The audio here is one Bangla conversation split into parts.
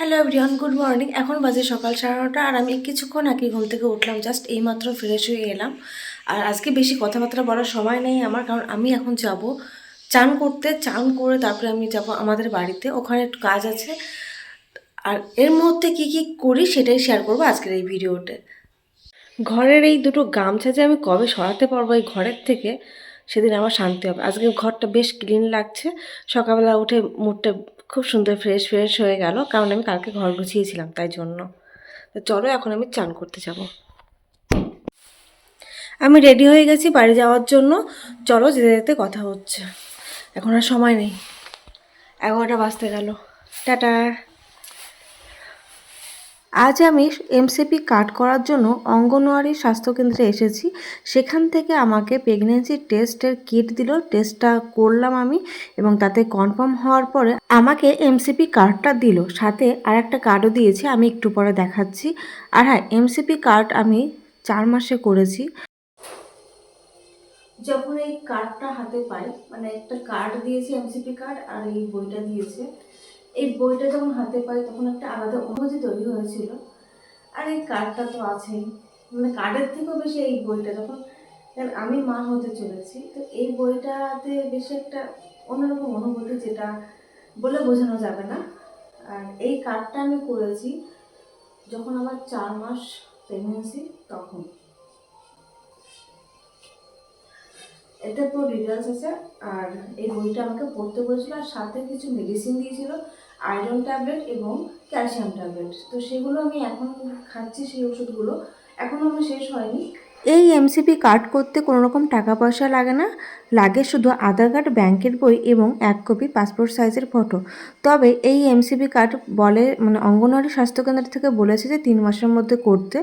Hello everyone, good morning. এখন বাজে সকাল 9:30 আর আমি কিছুক্ষণ আগে ঘুম থেকে উঠলাম। জাস্ট এইমাত্র ফ্রেশ হয়ে এলাম। আর আজকে বেশি কথাবার্তা বলার সময় নেই আমার, কারণ আমি এখন যাব চান করতে। চান করে তারপরে আমি যাব আমাদের বাড়িতে, ওখানে একটু কাজ আছে। আর এর মধ্যে কি কি করি সেটাই শেয়ার করবো আজকের এই ভিডিওতে। ঘরের এই দুটো গামছা যে আমি কবে সরাতে পারবো এই ঘরের থেকে, সেদিন আমার শান্তি হবে। আজকে ঘরটা বেশ ক্লিন লাগছে। সকালবেলা উঠে মুডটা খুব সুন্দর ফ্রেশ ফ্রেশ হয়ে গেল, কারণ আমি কালকে ঘর গুছিয়েছিলাম তাই জন্য। তো চলো এখন আমি চান করতে যাব। আমি রেডি হয়ে গেছি বাড়ি যাওয়ার জন্য। চলো যেতে যেতে কথা হচ্ছে, এখন আর সময় নেই। 11টা বাজতে গেল। টাটা। আজ আমি এমসিপি কাট করার জন্য অঙ্গনওয়াড়ি স্বাস্থ্যকেন্দ্রে এসেছি। সেখান থেকে আমাকে প্রেগনেন্সি টেস্টের কিট দিল। টেস্টটা করলাম আমি, এবং তাতে কনফার্ম হওয়ার পরে আমাকে এমসিপি কার্ডটা দিল। সাথে আর একটা কার্ডও দিয়েছে, আমি একটু পরে দেখাচ্ছি। আর হ্যাঁ, এমসিপি কার্ড আমি 4 মাসে করেছি। যখন এই কার্ডটা হাতে পাই, মানে একটা কার্ড দিয়েছে এমসিপি কার্ড, আর এই বইটা দিয়েছে। এই বইটা যখন হাতে পাই তখন একটা আলাদা অনুভূতি তৈরি হয়েছিল। আর এই কার্ডটা তো আছেই, মানে কার্ডের থেকেও বেশি এই বইটা, যখন আমি মা হতে চলেছি, তো এই বইটাতে বেশি একটা অন্যরকম অনুভূতি, যেটা বলে বোঝানো যাবে না। আর এই কার্ডটা আমি করেছি যখন আমার 4 মাস প্রেগনেন্সি, তখন। এতে পুরো ডিটেলস আছে। আর এই বইটা আমাকে পড়তে বলেছিল, আর সাথে কিছু মেডিসিন দিয়েছিল, আয়রন ট্যাবলেট এবং ক্যালসিয়াম ট্যাবলেট। তো সেগুলো আমি এখন খাচ্ছি, সেই ওষুধগুলো এখনও আমার শেষ হয়নি। এই এমসিপি কার্ড করতে কোনো রকম টাকা পয়সা লাগে না, লাগে শুধু আধার কার্ড, ব্যাংকের বই এবং 1 কপি পাসপোর্ট সাইজের ফটো। তবে এই এমসিপি কার্ড বলে, মানে অঙ্গনওয়াড়ি স্বাস্থ্যকেন্দ্র থেকে বলেছে যে 3 মাসের মধ্যে করতে।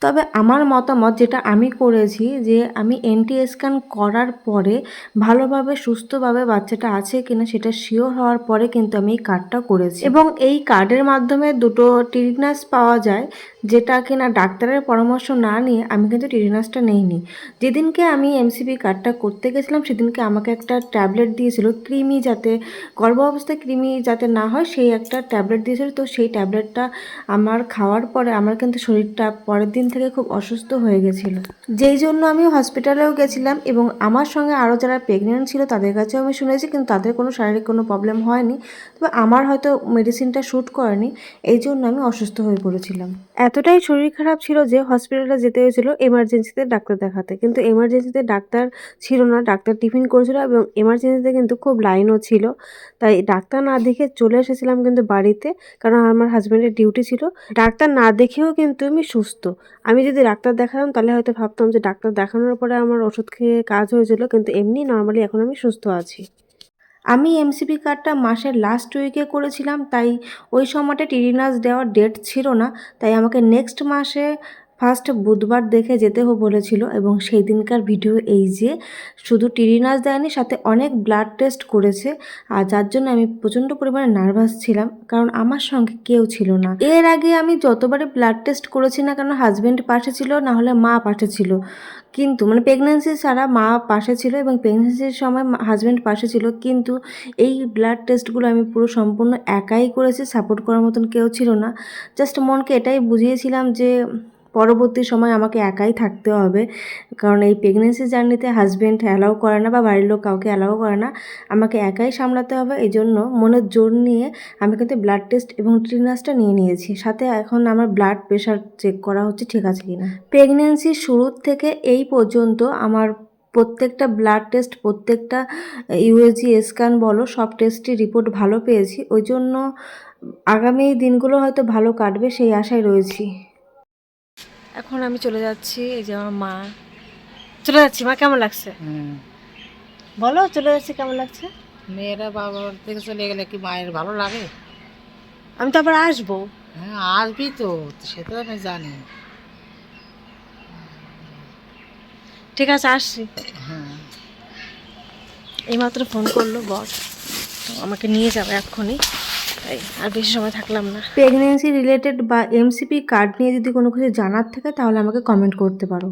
তবে আমার মতামত, যেটা আমি করেছি, যে আমি এনটি স্ক্যান করার পরে ভালোভাবে সুস্থভাবে বাচ্চাটা আছে কিনা সেটা শিওর হওয়ার পরে কিন্তু আমি এই কার্ডটা করেছি। এবং এই কার্ডের মাধ্যমে দুটো টিটেনাস পাওয়া যায়, যেটা কিনা ডাক্তারের পরামর্শ না নিয়ে আমি কিন্তু টিটেনাসটা নেইনি। যেদিনকে আমি এমসিপি কার্ডটা করতে গেছিলাম সেদিনকে আমাকে একটা ট্যাবলেট দিয়েছিল, কৃমি, যাতে গর্ভ অবস্থায় কৃমি যাতে না হয়, সেই একটা ট্যাবলেট দিয়েছিল। তো সেই ট্যাবলেটটা আমার খাওয়ার পরে আমার কিন্তু শরীরটা পরের দিন থেকে খুব অসুস্থ হয়ে গেছিলো, যেই জন্য আমি হসপিটালেও গেছিলাম। এবং আমার সঙ্গে আরও যারা প্রেগনেন্ট ছিল তাদের কাছেও আমি শুনেছি, কিন্তু তাদের কোনো শারীরিক কোনো প্রবলেম হয়নি। তবে আমার হয়তো মেডিসিনটা শ্যুট করেনি, এই জন্য আমি অসুস্থ হয়ে পড়েছিলাম। এতটাই শরীর খারাপ ছিল যে হসপিটালে যেতে হয়েছিল এমার্জেন্সিতে ডাক্তার দেখাতে, কিন্তু এমার্জেন্সিতে ডাক্তার ছিল না, ডাক্তার টিফিন করেছিল, এবং এমার্জেন্সিতে কিন্তু খুব লাইনও ছিল। তাই ডাক্তার না দেখে চলে এসেছিলাম কিন্তু বাড়িতে, কারণ আমার হাজব্যান্ডের ডিউটি ছিল। ডাক্তার না দেখেও কিন্তু আমি সুস্থ। আমি যদি ডাক্তার দেখাতাম তাহলে হয়তো ভাবতাম যে ডাক্তার দেখানোর পরে আমার ওষুধ খেয়ে কাজ হয়েছিল, কিন্তু এমনি নর্মালি এখন আমি সুস্থ আছি। আমি এমসিপি কার্ডটা মাসের লাস্ট উইকে করেছিলাম, তাই ওই সময়টা টিটেনাস দেওয়ার ডেট ছিল না। তাই আমাকে নেক্সট মাসে ফার্স্ট বুধবার দেখে যেতে বলেছিল। এবং সেই দিনকার ভিডিও এই যে, শুধু টিটেনাস দেয়নি, সাথে অনেক ব্লাড টেস্ট করেছে। আর যার জন্য আমি প্রচণ্ড পরিমাণে নার্ভাস ছিলাম, কারণ আমার সঙ্গে কেউ ছিল না। এর আগে আমি যতবারই ব্লাড টেস্ট করেছি না কেন, হাজব্যান্ড পাশে ছিল, না হলে মা পাশে ছিল। কিন্তু মানে প্রেগনেন্সি ছাড়া মা পাশে ছিল, এবং প্রেগনেন্সির সময় হাজব্যান্ড পাশে ছিল। কিন্তু এই ব্লাড টেস্টগুলো আমি পুরো সম্পূর্ণ একাই করেছি, সাপোর্ট করার মতন কেউ ছিল না। জাস্ট মনকে এটাই বুঝিয়েছিলাম যে পরবর্তী সময় আমাকে একাই থাকতে হবে, কারণ এই প্রেগনেন্সি জার্নিতে হাজব্যান্ড অ্যালাউ করে না, বা বাড়ির লোক কাউকে অ্যালাউ করে না, আমাকে একাই সামলাতে হবে। এই জন্য মনের জোর নিয়ে আমি কিন্তু ব্লাড টেস্ট এবং টিটেনাসটা নিয়ে নিয়েছি। সাথে এখন আমার ব্লাড প্রেশার চেক করা হচ্ছে ঠিক আছে কিনা। প্রেগনেন্সির শুরুর থেকে এই পর্যন্ত আমার প্রত্যেকটা ব্লাড টেস্ট, প্রত্যেকটা ইউএসজি স্ক্যান বলো, সব টেস্টই রিপোর্ট ভালো পেয়েছি। ওই জন্য আগামী দিনগুলো হয়তো ভালো কাটবে, সেই আশায় রয়েছি। এখন আমি চলে যাচ্ছি, এই যে আমার মা চলে যাচ্ছি। মা কেমন লাগছে বলো? চলে যাচ্ছি, কেমন লাগছে? মেয়েরা বাবার থেকে চলে গেলে কি মায়ের ভালো লাগে? আমি তো আবার আসবো। হ্যাঁ, আসবি তো, সে তো আমি জানি। ঠিক আছে, আসছি। হ্যাঁ, এইমাত্র ফোন করলো বস, আমাকে নিয়ে যাবে এক্ষুনি, তাই আর বেশি সময় থাকলাম না। প্রেগনেন্সি রিলেটেড বা এমসিপি কার্ড নিয়ে যদি কোনো কিছু জানার থাকে তাহলে আমাকে কমেন্ট করতে পারো।